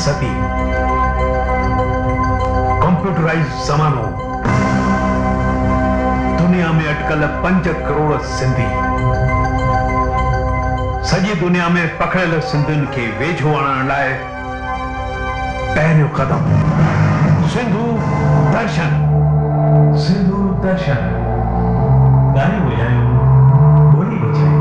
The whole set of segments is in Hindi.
सदी कंप्यूटराइज ज़मानो दुनिया में अटकल 5 करोड़ सिंधी सॼी दुनिया में पकड़ियल सिंधियुनि खे वेझो आणण लाइ पहिरियों कदम सिंधु दर्शन। सिंधु दर्शन गाने बजायो बोली बजायो।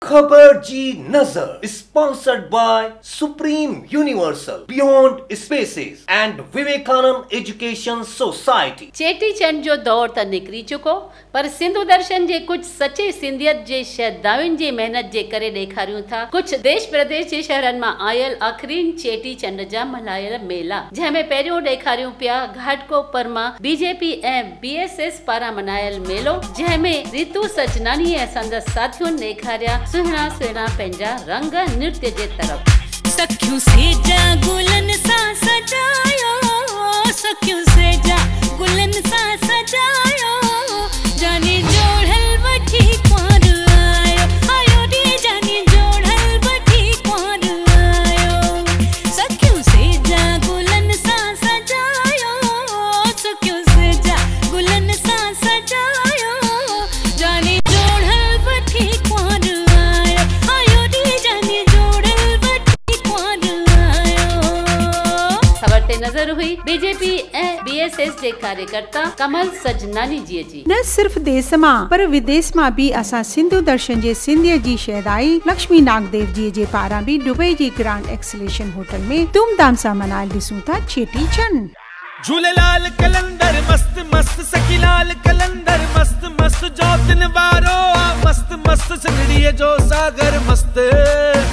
खबर जी नजर sponsored by supreme universal beyond spaces and Vivekananda education society. चेटी चंड जो दौर त निकिरी चुको, पर सिंधु दर्शन जे कुछ सच्चे सिंधियत जे श्रद्धालुनि जी मेहनत जे करे ॾेखारियूं था कुछ देश प्रदेश जे शहरनि मां आयल आखिरीन चेटी चंड जा मल्हायल मेला, जंहिंमें पहिरियों ॾेखारियूं पिया घाटकोपर मां बीजेपी ऐं BSS पारां मनायल मेलो, जंहिंमें रितु सचनानी ऐं संदसि साथियुनि ॾेखारिया सुहिणा सुहिणा पंहिंजा रंग नृत्य जे तरफ़। सखियूं सेजा गुलन सां सजायो, सखियूं सेजा गुलन सां सजायो, जाने जोड़ल वठी कुंवर आयो, आयो रे जाने जोड़ल वठी कुंवर आयो। सखियूं सेजा गुलन सां सजायो, सखियूं सेजा गुलन सां सजायो, जाने जोड़ल वठी कुंवर आयो, आयो रे जाने जोड़ल वठी कुंवर आयो। खबर ते नजर हुई बीजेपी ऐं BSS जे कार्यकर्ता कमल सजनानी जी। न सिर्फ देश मां पर विदेश मां भी असां सिंधु दर्शन जे सिंधियत जी शहदाई लक्ष्मी नागदेव जी जे पारां भी दुबई जी ग्रांड एक्सलेशन होटल में धूमधाम सां मनायल ॾिसूं था चेटी चंड। झूलेलाल कलंदर मस्त मस्त सखीलाल कलंदर मस्त मस्त जोतिन वारो आ मस्त मस्त सिंधड़ीअ जो सागर मस्त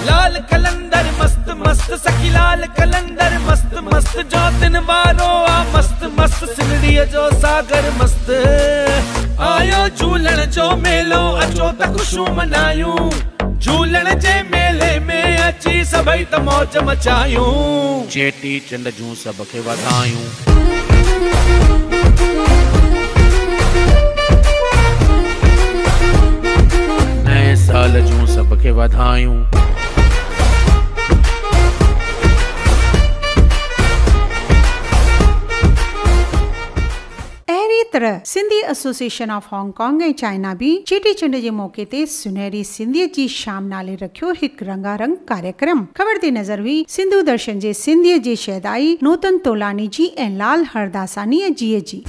लाल कलंदर मस्त मस्त सखीलाल कलंदर मस्त मस्त जोतिन वारो आ मस्त मस्त सिंधड़ीअ जो सागर मस्त। आयो झूलण जो मेलो अचो त खुशियूं मनायूं, झूलण जे मेले में अची सभई त मौज मचायूं, चेटी चंड जूं सभ खे वधायूं। नए साल जूं सभ खे वधायूं। तरह सिंधी एसोसिएशन ऑफ हांगकांग ऐं चाइना भी चेटी चंड जे मौके ते सुनहरी सिंधियत जी शाम नाले रखियो हिकु रंगारंग कार्यक्रम। खबर ते नजर हुई सिंधु दर्शन जे सिंधियत जे शहदाई नूतन तोलानी जी ऐं लाल हरदासानी जी।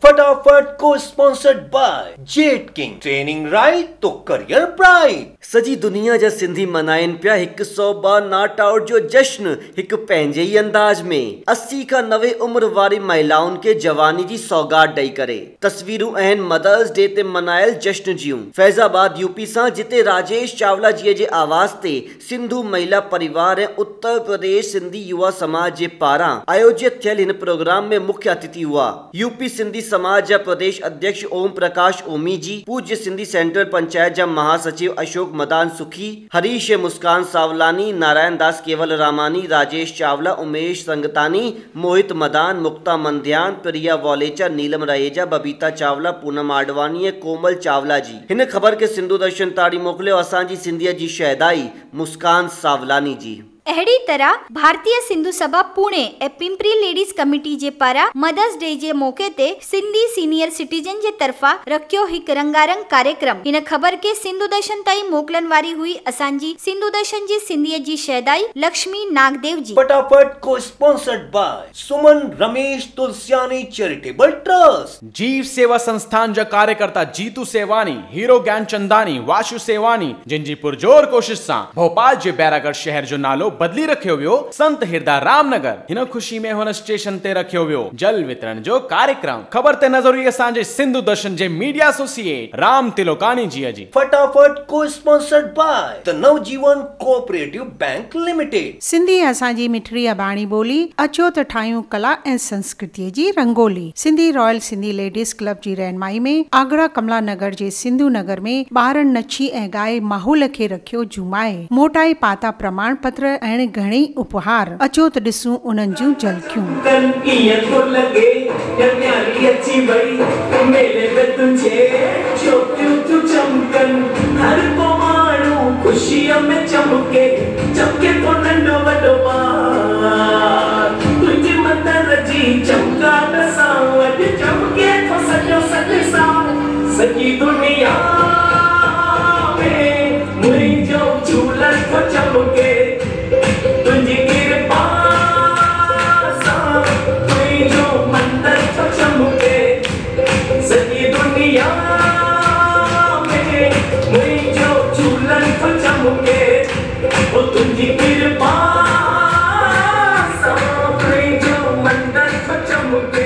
फटाफट को sponsored bye jet king, training right तो करियर ब्राइट। सजी दुनिया जा सिंधी मनाइन पिया 100 बार नॉट आउट जो जश्न हिकु पंहिंजे ही अंदाज में 80 खां 90 उम्र वारी महिलाउनि के जवानी जी सौगात ॾेई करे तस्वीरूं आहिनि मदर्स डे ते मनायल जश्न जियूं। फैजाबाद यूपी सां जिते राजेश चावला जी जे आवाज ते सिंधु महिला परिवार ऐं उत्तर प्रदेश सिंधी युवा समाज जे पारां आयोजित थियल हिन प्रोग्राम में मुख्य अतिथि हुआ यूपी सिंधी समाज जा प्रदेश अध्यक्ष ओम प्रकाश ओमी जी, पूज्य सिंधी सेंट्रल पंचायत जा महासचिव अशोक मदान सुखी, हरीश मुस्कान सावलानी, नारायण दास केवल रामानी, राजेश चावला, उमेश संगतानी, मोहित मदान, मुक्ता मंध्यान, प्रिया वॉलेचा, नीलम रहेजा, बबीता चावला, पूनम आडवानी, कोमल चावला जी। हिन खबर के सिंधु दर्शन ताड़ी मोकलियो असांजी सिंधियत जी शहदाई मुस्कान सावलानी जी। अहिड़ी तरह भारतीय सिंधु सभा पुणे ऐं पिंपरी लेडीज़ कमेटी जे पारां मदर्स डे जे मौके ते सिंधी सीनियर सिटीजन जे तरफ़ां रखियो हिकु रंगारंग कार्यक्रम। हिन ख़बर के सिंधु दर्शन ताईं मोकलण वारी हुई असांजी सिंधु दर्शन जी सिंधियत जी शहदाई लक्ष्मी नागदेव जी। फटाफट को स्पॉन्सर्ड बाय सुमन रमेश तुलसियानी चैरिटेबल ट्रस्ट। जीव सेवा संस्थान जा कार्यकर्ता जीतू सेवानी, हीरो ज्ञानचंदानी, वाशु सेवानी जिन जी पुरजोर कोशिश सां भोपाल जे बैरागढ़ शहर जो नालो बदली रखियो वियो संत हिरदा रामनगर। हिन खुशी में हुन स्टेशन ते रखियो वियो जल वितरण जो कार्यक्रम। खबर ते नजर हुई असांजे सिंधु दर्शन जे मीडिया एसोसिएट राम तिलोकानी जी। फटाफट को sponsored by the Navjivan cooperative bank limited. Sindhi असांजी मिठड़ी अबाणी बोली अचो त ठायूं कला ऐं संस्कृति जी Rangoli. Sindhi royal Sindhi ladies club जी रहनुमाई में आगरा कमला नगर जे सिंधु नगर में ॿारनि नची ऐं ॻाए माहौल खे रखियो जुमाए। मोटाई पाता प्रमाण पत्र ऐं घणेई उपहार। अचो त ॾिसूं उन्हनि जूं झलकियूं। खुशियों में चमके चमके तो नंढो वॾो ॿार तुंहिंजी मंदर जी चमका सां अॼु चमके तो सॼो संसार सॼी दुनिया में मुंहिंजो झूलण तो चमके तुंहिंजी कृपा सां मुंहिंजो मंदर तो चमके सॼी दुनिया में मुंहिंजो झूलण तो चमके ओ तुंहिंजी कृपा सां मुंहिंजो मंदर तो चमके।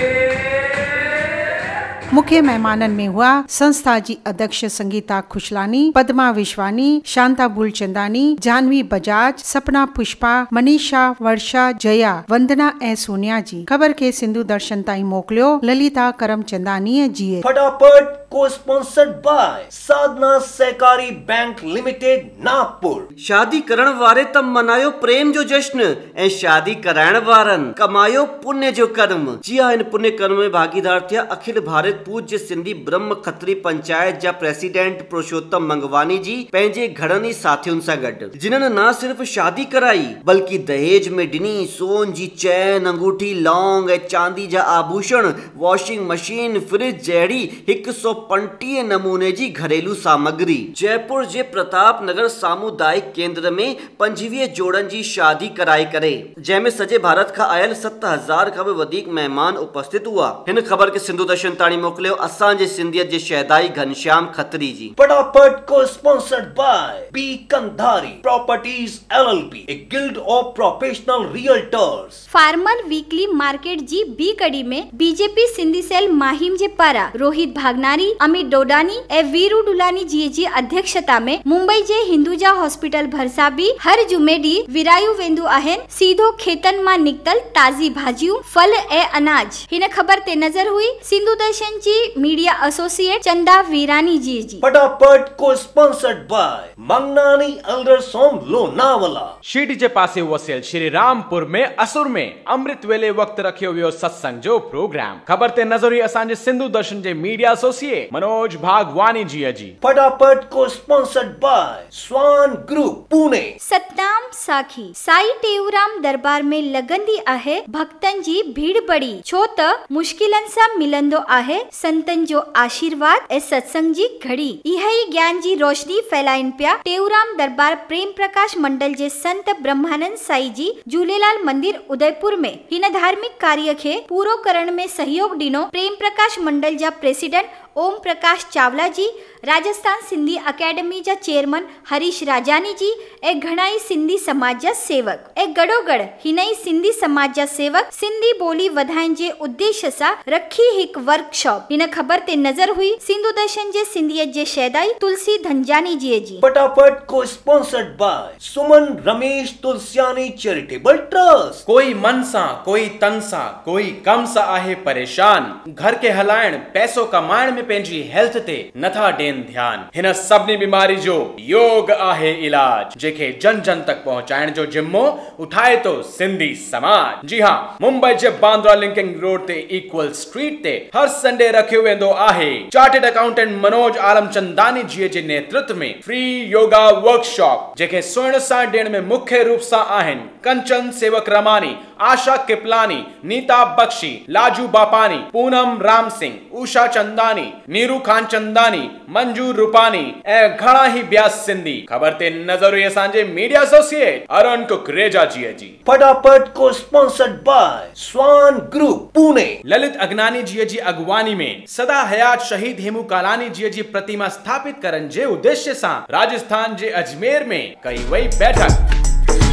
मुख्य मेहमाननि में हुआ संस्था जी अध्यक्ष संगीता खुशलानी, पद्मा विश्वानी, शांता बुलचंदानी, जानवी बजाज, सपना पुष्पा, मनीषा, वर्षा, जया, वंदना ऐं सोनिया जी। ख़बर खे सिंधु दर्शन ताईं मोकिलियो ललिता करमचंदानी जी। फटाफट को स्पॉन्सर्ड बाय साधना सहकारी बैंक लिमिटेड नागपुर। शादी करण वारे तब मनायो प्रेम जो जश्न ऐं शादी कराइण वारनि कमायो पुण्य जो कर्म। जी हाँ, इन पुण्य कर्म में भागीदार थिया अखिल भारत पूज्य सिंधी ब्रह्म खत्री पंचायत जा प्रेसिडेंट पुरुषोत्तम मंगवानी जी पंहिंजे घणनि साथियुनि सां गॾु, जिन्हनि न सिर्फ शादी कराई बल्कि दहेज में ॾिनी सोन जी चैन, अंगूठी, लौंग ऐं चांदी जा आभूषण, वॉशिंग मशीन, फ्रिज जहिड़ी 135 नमूने जी घरेलू सामग्री। जयपुर जे प्रताप नगर सामुदायिक केंद्र में 25 जोड़नि जी शादी कराए करे, जंहिंमें सॼे भारत खां आयल 7000 खां बि वधीक मेहमान उपस्थित हुआ। हिन ख़बर खे सिंधु दर्शन ताणी मोकिलियो असांजे सिंधियत जे शहदाई घनश्याम खत्री जी। फटाफट को sponsored by B Kandhari properties LLP, a guild of professional realtors. Farmer weekly market जी बी कड़ी में बीजेपी सिंधी सेल माहिम जे पारा रोहित भागनारी, अमित डोडानी ऐं वीरू डुलानी जी अध्यक्षता में मुंबई जे हिंदुजा हॉस्पिटल भरसा भी हर जुमे ॾींहुं विरायूं वेंदियूं आहिनि सीधो खेतन मां निकतल ताज़ी भाजियूं, फल ऐं अनाज। हिन ख़बर ते नज़र हुई सिंधु दर्शन जी मीडिया एसोसिएट चंदा वीरानी जी। फटाफट को sponsored by Manganani elders home Lonavala. शीटी जे पासे वसियल श्री रामपुर में असुर में अमृत वेले वक्त रखियो वियो सत्संग जो प्रोग्राम। ख़बर ते नज़र हुई असांजे सिंधु दर्शन जे मीडिया एसोसिएट मनोज भागवानी जी। फटाफट को sponsored by Swan group Pune. सतनाम साखी साई टेऊराम दरबार में लगंदी आहे भक्तन जी भीड़ बड़ी, छो त मुश्किलन सां मिलंदो आहे संतन जो आशीर्वाद ऐं सत्संग जी घड़ी। इहा ई ज्ञान जी रोशनी फैलाइन पिया टेऊराम दरबार प्रेम प्रकाश मंडल जे संत ब्रह्मानंद साई जी झूलेलाल मंदिर उदयपुर में। हिन धार्मिक कार्य खे पूरो करण में सहयोग ॾिनो प्रेम प्रकाश मंडल जा प्रेसिडेंट ओम प्रकाश चावला जी, राजस्थान सिंधी अकेडमी जा चेयरमैन हरीश राजानी जी ऐं घणाई सिंधी समाज जा सेवक। ऐं गॾोगॾ हिनई सिंधी समाज जा सेवक सिंधी ॿोली वधाइण जे उद्देश्य सां रखी हिक वर्कशॉप। हिन ख़बर ते नज़र हुई सिंधु दर्शन जे सिंधियत जे शहदाई तुलसी धनजानी जी। फटाफट को स्पॉन्सर्ड बाय सुमन रमेश तुलसियानी चैरिटेबल ट्रस्ट। कोई मन सां, कोई तन सां, कोई कम सां आहे परेशान, घर के हलाइण, पैसो कमाइण में पंहिंजी हेल्थ ते नथा ॾियनि ध्यान। हिन सभिनी बीमारी जो योग आहे इलाज, जेके जन जन तक पहुंचाइण जो जिम्मो उठाए तो सिंधी समाज। जी हाँ, मुंबई जे बांद्रा लिंकिंग रोड ते इक्वल स्ट्रीट ते हर संडे रखियो वेंदो आहे चार्टेड अकाउंटेंट मनोज आलमचंदानी जी जे नेतृत्व में फ्री योगा वर्कशॉप, जेके सुहिण सां ॾियण में मुख्य रूप सां आहिनि कंचन सेवक रमानी, आशा किपलानी, नीता बख्शी, लाजू बापानी, पूनम राम सिंह, उषा चंदानी, नीरू खान चंदानी, मंजू रूपानी ऐं घणा ही ॿिया सिंधी। ख़बर ते नज़र हुई असांजे मीडिया एसोसिएट अरुण कुकरेजा जी। फटाफट को sponsored by Swan group Pune. Lalit Agnani ji अगवानी में सदा हयात शहीद हेमू कालानी जी प्रतिमा स्थापित करण जे उद्देश्य सां राजस्थान जे अजमेर में कई वई बैठक।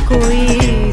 कोई